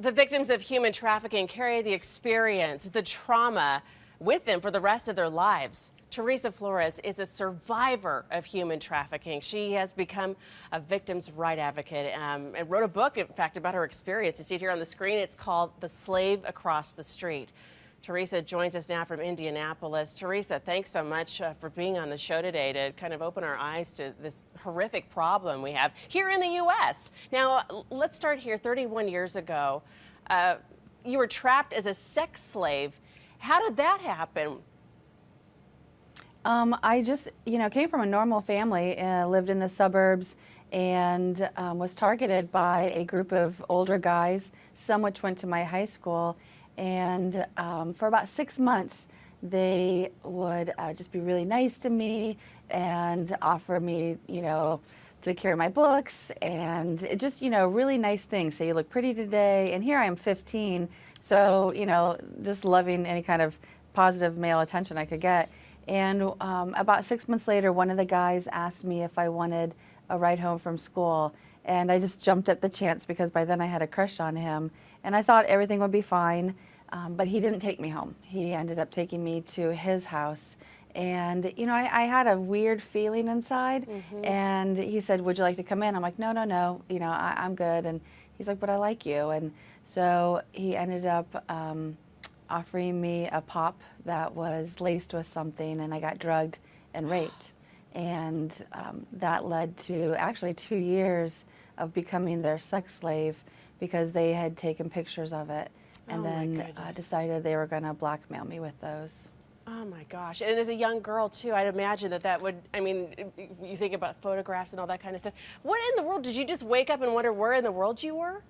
The victims of human trafficking carry the experience, the trauma with them for the rest of their lives. Teresa Flores is a survivor of human trafficking. She has become a victim's right advocate and wrote a book, in fact, about her experience. You see it here on the screen. It's called The Slave Across the Street. Teresa joins us now from Indianapolis. Teresa, thanks so much for being on the show today to kind of open our eyes to this horrific problem we have here in the U.S. Now, let's start here. 31 years ago, you were trapped as a sex slave. How did that happen? I just, came from a normal family, lived in the suburbs, and was targeted by a group of older guys, some which went to my high school. And for about 6 months, they would just be really nice to me and offer me, to carry my books and it just, really nice things. Say, you look pretty today. And here I am 15. So, just loving any kind of positive male attention I could get. And about 6 months later, one of the guys asked me if I wanted a ride home from school. And I just jumped at the chance because by then I had a crush on him. And I thought everything would be fine. But he didn't take me home. He ended up taking me to his house. And, I had a weird feeling inside. Mm-hmm. And he said, would you like to come in? I'm like, no. I'm good. And he's like, but I like you. And so he ended up offering me a pop that was laced with something, and I got drugged and raped. And that led to actually 2 years of becoming their sex slave because they had taken pictures of it. And then decided they were going to blackmail me with those. Oh my gosh. And as a young girl too, I'd imagine that would, you think about photographs and all that kind of stuff. What in the world, did you just wake up and wonder where in the world you were?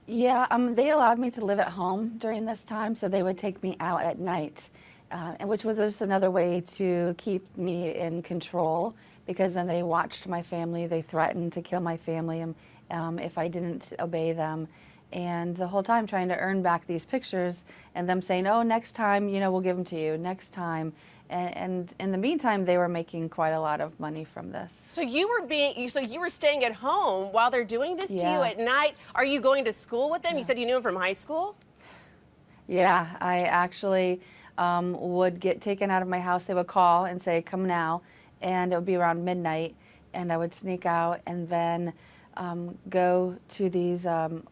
Yeah, they allowed me to live at home during this time, so they would take me out at night, and which was just another way to keep me in control, because then they watched my family, they threatened to kill my family if I didn't obey them. And the whole time trying to earn back these pictures and them saying, oh, next time, we'll give them to you, next time. And in the meantime, they were making quite a lot of money from this. So you were staying at home while they're doing this to you at night. Are you going to school with them? Yeah. You said you knew them from high school? Yeah, I actually would get taken out of my house. They would call and say, come now. And it would be around midnight. And I would sneak out and then go to these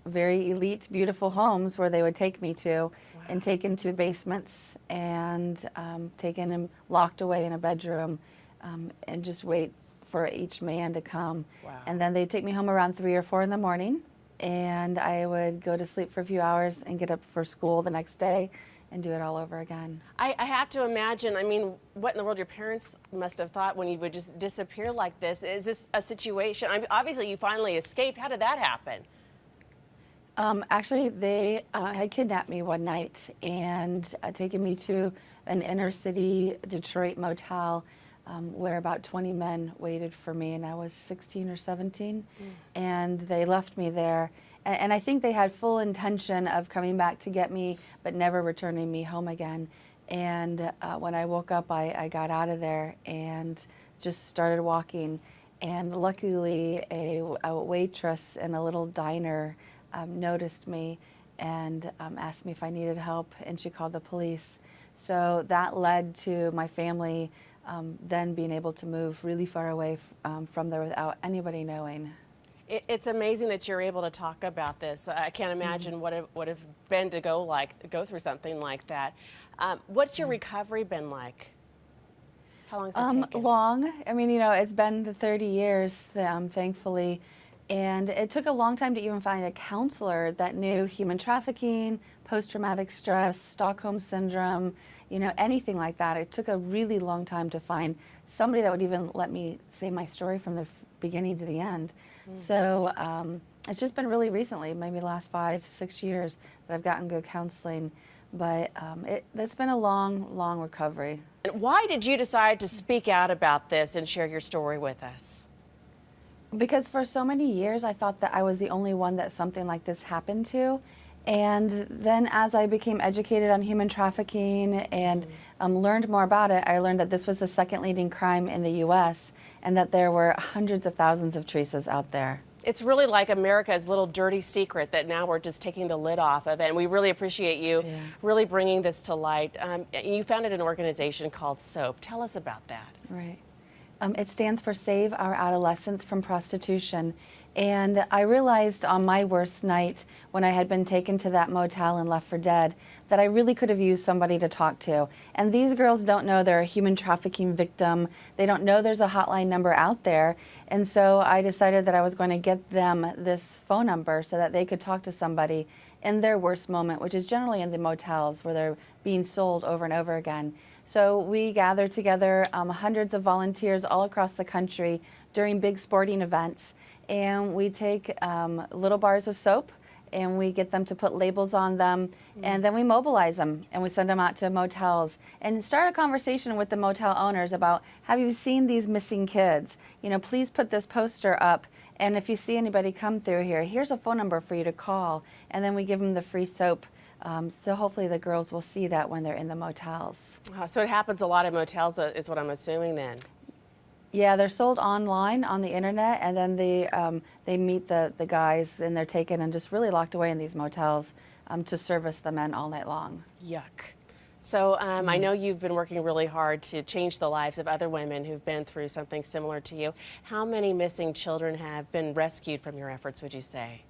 very elite, beautiful homes where they would take me to. Wow. And take into basements and taken and locked away in a bedroom and just wait for each man to come. Wow. And then they'd take me home around 3 or 4 in the morning, and I would go to sleep for a few hours and get up for school the next day and do it all over again. I have to imagine, what in the world your parents must have thought when you would just disappear like this. Is this a situation? Obviously you finally escaped. How did that happen? Actually, they had kidnapped me one night and taken me to an inner city Detroit motel where about 20 men waited for me, and I was 16 or 17. And they left me there. And I think they had full intention of coming back to get me, but never returning me home again. And when I woke up, I got out of there and just started walking. And luckily, a waitress in a little diner noticed me and asked me if I needed help, and she called the police. So that led to my family then being able to move really far away from there without anybody knowing. It's amazing that you're able to talk about this. I can't imagine what it would have been to go through something like that. What's your recovery been like? How long has it taken? Long. It's been 30 years, thankfully. And it took a long time to even find a counselor that knew human trafficking, post-traumatic stress, Stockholm syndrome, anything like that. It took a really long time to find somebody that would even let me say my story from the beginning to the end. So it's just been really recently, maybe the last 5-6 years, that I've gotten good counseling. But it's been a long recovery. And why did you decide to speak out about this and share your story with us? Because for so many years, I thought that I was the only one that something like this happened to. And then as I became educated on human trafficking and learned more about it, I learned that this was the second leading crime in the U.S. and that there were hundreds of thousands of Teresas out there. It's really like America's little dirty secret that now we're just taking the lid off of it. And we really appreciate you really bringing this to light. You founded an organization called SOAP. Tell us about that. Right. It stands for Save Our Adolescents from Prostitution. And I realized on my worst night, when I had been taken to that motel and left for dead, that I really could have used somebody to talk to. And these girls don't know they're a human trafficking victim. They don't know there's a hotline number out there. And so I decided that I was going to get them this phone number so that they could talk to somebody in their worst moment, which is generally in the motels where they're being sold over and over again. So we gather together hundreds of volunteers all across the country during big sporting events, and we take little bars of soap and we get them to put labels on them, and then we mobilize them and we send them out to motels and start a conversation with the motel owners about, have you seen these missing kids? You know, please put this poster up, and if you see anybody come through here, here's a phone number for you to call, and then we give them the free soap. So hopefully the girls will see that when they're in the motels. So it happens a lot in motels, is what I'm assuming then. Yeah, they're sold online on the internet, and then they meet the guys, and they're taken and just really locked away in these motels to service the men all night long. Yuck. So I know you've been working really hard to change the lives of other women who've been through something similar to you. How many missing children have been rescued from your efforts, would you say?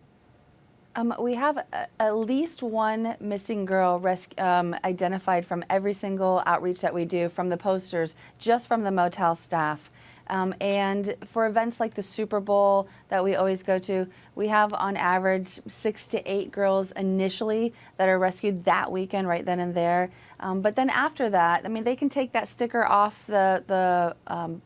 We have at least one missing girl identified from every single outreach that we do, from the posters, just from the motel staff. And for events like the Super Bowl that we always go to, we have on average 6 to 8 girls initially that are rescued that weekend right then and there. But then after that, I mean, they can take that sticker off the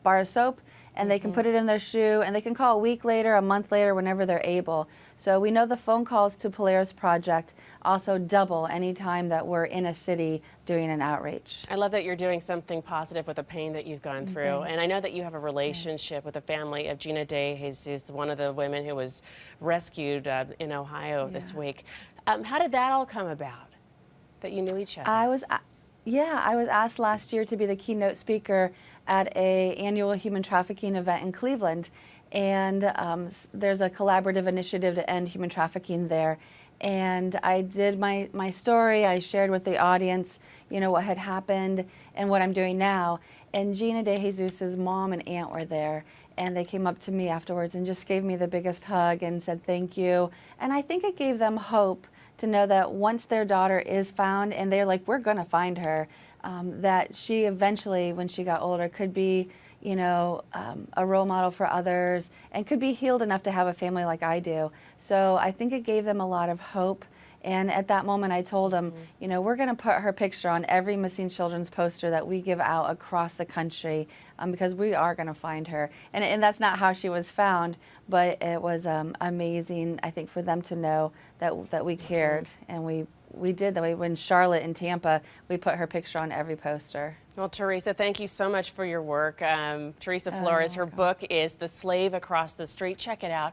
bar of soap, and they can put it in their shoe, and they can call a week later, a month later, whenever they're able. So we know the phone calls to Polaris Project also double anytime that we're in a city doing an outreach. I love that you're doing something positive with the pain that you've gone through. And I know that you have a relationship with the family of Gina De Jesus, one of the women who was rescued in Ohio this week. How did that all come about, that you knew each other? I was asked last year to be the keynote speaker at an annual human trafficking event in Cleveland. And there's a collaborative initiative to end human trafficking there. And I did my story. I shared with the audience, you know, what had happened and what I'm doing now. And Gina De Jesus's mom and aunt were there. And they came up to me afterwards and just gave me the biggest hug and said thank you. And I think it gave them hope to know that once their daughter is found, and they're like, we're going to find her, that she eventually, when she got older, could be, you know, a role model for others and could be healed enough to have a family like I do. So I think it gave them a lot of hope. And at that moment I told them, you know, we're going to put her picture on every missing children's poster that we give out across the country, because we are going to find her. And that's not how she was found, but it was amazing, I think, for them to know that we cared, and we did that. When Charlotte in Tampa, we put her picture on every poster. Well, Teresa, thank you so much for your work. Teresa Flores, her book is The Slave Across the Street. Check it out.